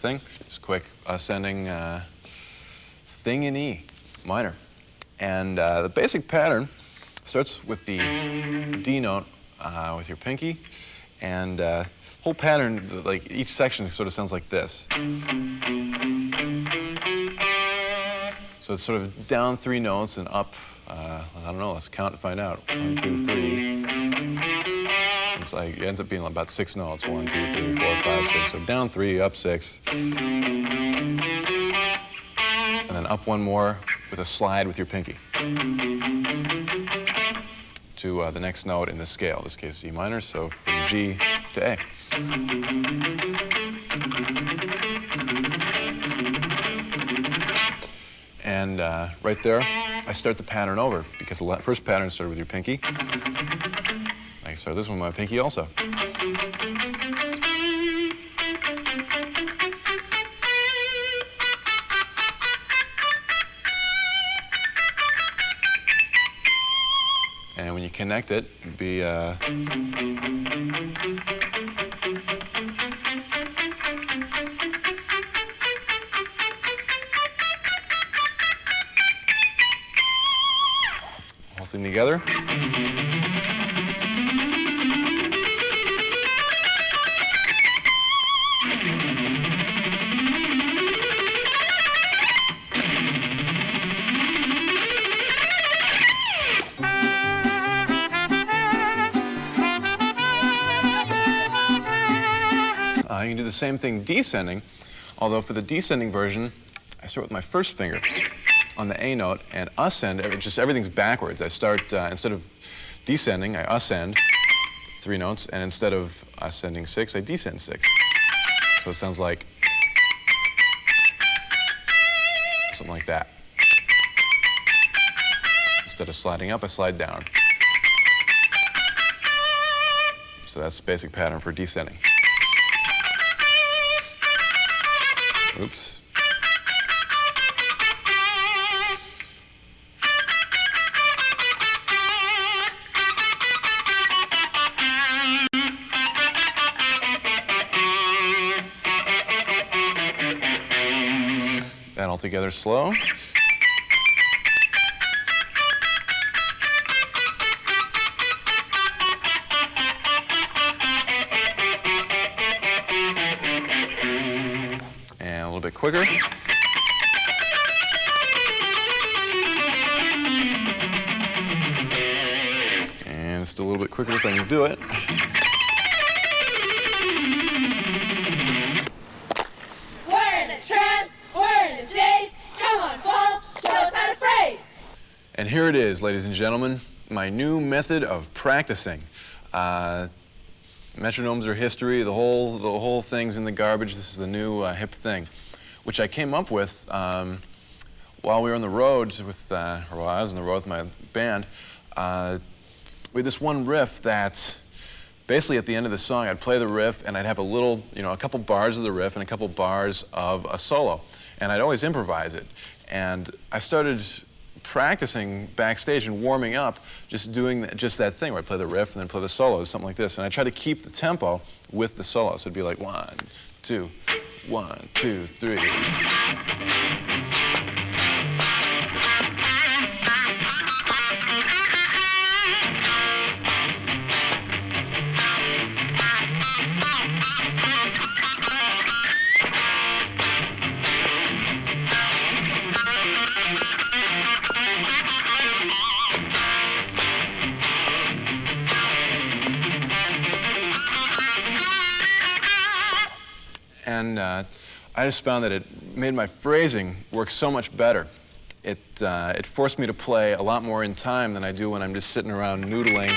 thing. Just quick ascending thing in E minor. And the basic pattern starts with the D note with your pinky, and whole pattern, like each section sort of sounds like this. So it's sort of down 3 notes and up, I don't know, let's count to find out. 1, 2, 3. It's like, it ends up being about 6 notes. 1, 2, 3, 4, 5, 6. So down 3, up 6. And then up 1 more with a slide with your pinky to the next note in the scale. In this case, E minor, so from G to A. And right there, I start the pattern over, because the first pattern started with your pinky. I start this one with my pinky also. And when you connect it, it'd be whole thing together. You can do the same thing descending, although for the descending version, I start with my first finger on the A note and ascend. Just everything's backwards. I start, instead of descending, I ascend 3 notes, and instead of ascending 6, I descend 6. So it sounds like something like that. Instead of sliding up, I slide down. So that's the basic pattern for descending. Oops. That all together slow. And a little bit quicker. And still a little bit quicker if I can do it. And here it is, ladies and gentlemen, my new method of practicing. Metronomes are history, the whole thing's in the garbage. This is the new hip thing, which I came up with while we were on the road with, or while I was on the road with my band. We had this one riff that basically at the end of the song I'd play the riff and I'd have a little, a couple bars of the riff and a couple bars of a solo. And I'd always improvise it. And I started practicing backstage and warming up, just doing just that thing where I play the riff and then play the solos, something like this. And I try to keep the tempo with the solo. So it'd be like 1, 2, 1, 2, 3. And I just found that it made my phrasing work so much better. It forced me to play a lot more in time than I do when I'm just sitting around noodling.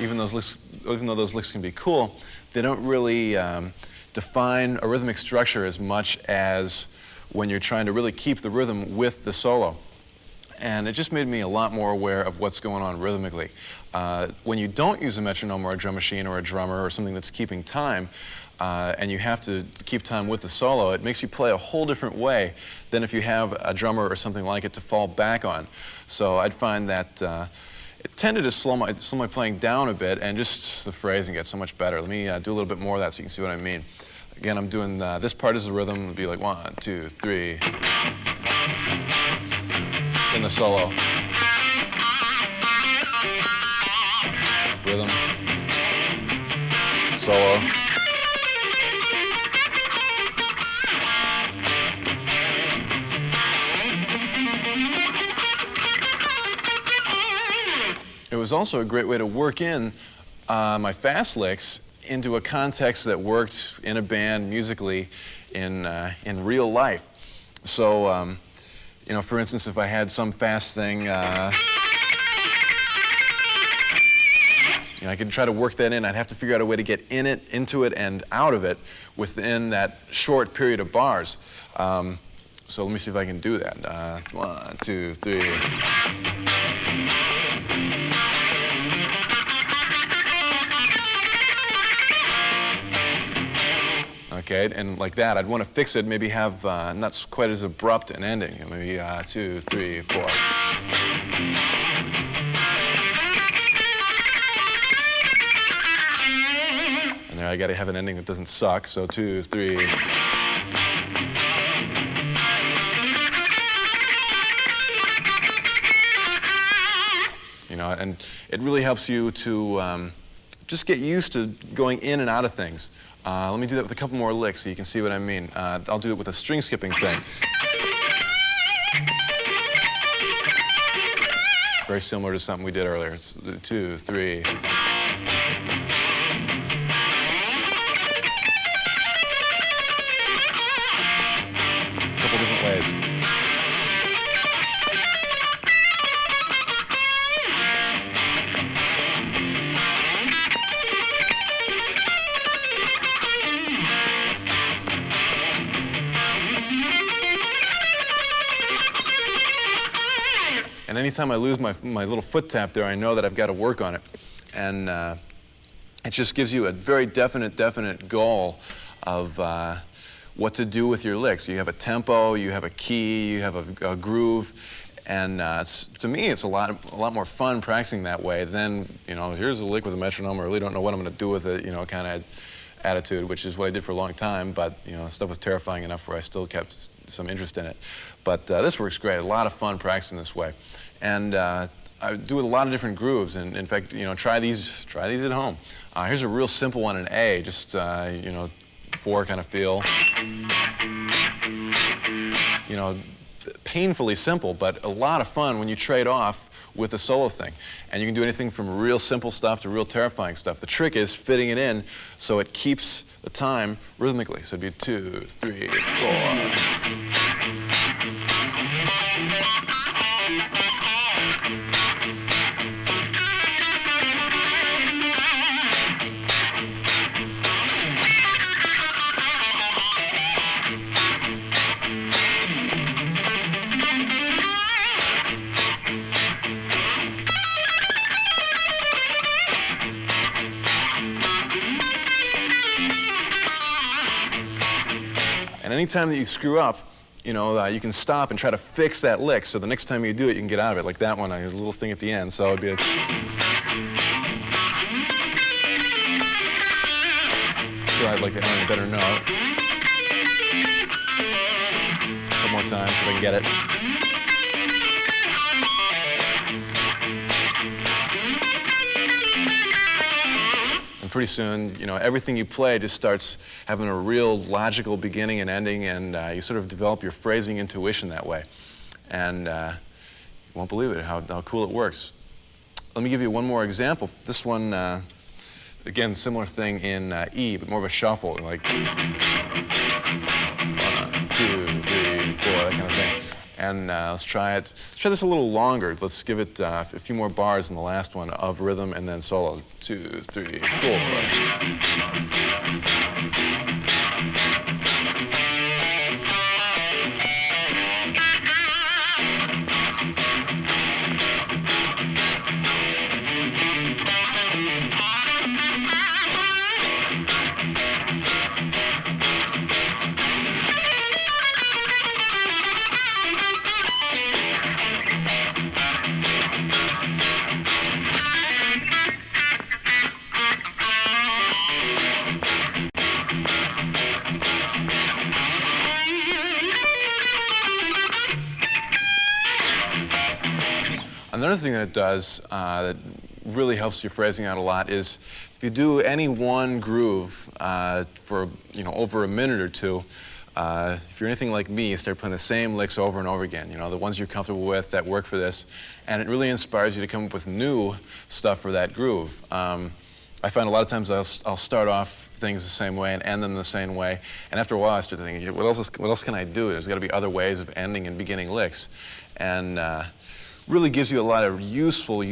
Even though those licks can be cool, they don't really define a rhythmic structure as much as when you're trying to really keep the rhythm with the solo. And it just made me a lot more aware of what's going on rhythmically. When you don't use a metronome or a drum machine or a drummer or something that's keeping time, and you have to keep time with the solo, it makes you play a whole different way than if you have a drummer or something like it to fall back on. So I'd find that it tended to slow my playing down a bit, and just the phrasing gets so much better. Let me do a little bit more of that so you can see what I mean. Again, I'm doing this part is the rhythm. It'll be like 1, 2, 3. In the solo. Rhythm. Solo. It was also a great way to work in my fast licks into a context that worked in a band musically in real life. So, you know, for instance, if I had some fast thing, you know, I could try to work that in. I'd have to figure out a way to get into it, and out of it within that short period of bars. So let me see if I can do that. 1, 2, 3. Okay, and like that, I'd want to fix it, maybe have not quite as abrupt an ending. Maybe 2, 3, 4. And there I got to have an ending that doesn't suck, so 2, 3. You know, and it really helps you to just get used to going in and out of things. Let me do that with a couple more licks so you can see what I mean. I'll do it with a string skipping thing. Very similar to something we did earlier. It's 2, 3. A couple different ways. And anytime I lose my little foot tap there, I know that I've got to work on it. And it just gives you a very definite goal of what to do with your licks. You have a tempo, you have a key, you have a groove, and to me, it's a lot more fun practicing that way than, you know, here's a lick with a metronome. I really don't know what I'm going to do with it, you know, kind of attitude, which is what I did for a long time. But you know, stuff was terrifying enough where I still kept some interest in it. But this works great. A lot of fun practicing this way. And I do with a lot of different grooves. And in fact, you know, try these at home. Here's a real simple one in A, just, you know, 4 kind of feel. You know, painfully simple, but a lot of fun when you trade off with a solo thing. And you can do anything from real simple stuff to real terrifying stuff. The trick is fitting it in so it keeps the time rhythmically. So it'd be 2, 3, 4. And anytime that you screw up, you know, you can stop and try to fix that lick. So the next time you do it, you can get out of it. Like that one, there's a little thing at the end. So it'd be a... Still, I'd like to end on a better note. One more time so I can get it. And pretty soon, you know, everything you play just starts having a real logical beginning and ending, and you sort of develop your phrasing intuition that way. And you won't believe it, how cool it works. Let me give you one more example. This one, again, similar thing in E, but more of a shuffle, like 1, 2, 3, 4, that kind of thing. And let's try it. Let's try this a little longer. Let's give it a few more bars in the last one of rhythm and then solo. 2, 3, 4. Another thing that it does that really helps your phrasing out a lot is if you do any one groove for over a minute or two, if you're anything like me, you start playing the same licks over and over again, the ones you're comfortable with that work for this, and it really inspires you to come up with new stuff for that groove. I find a lot of times I'll start off things the same way and end them the same way, and after a while I start thinking, what else can I do? There's got to be other ways of ending and beginning licks, and really gives you a lot of useful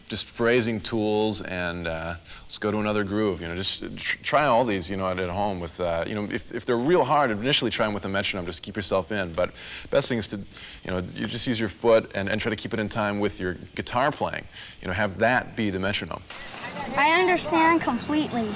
just phrasing tools. And let's go to another groove. Just try all these, at home with, if they're real hard, initially try them with a metronome, just keep yourself in. But best thing is to, you just use your foot and try to keep it in time with your guitar playing. Have that be the metronome. I understand completely.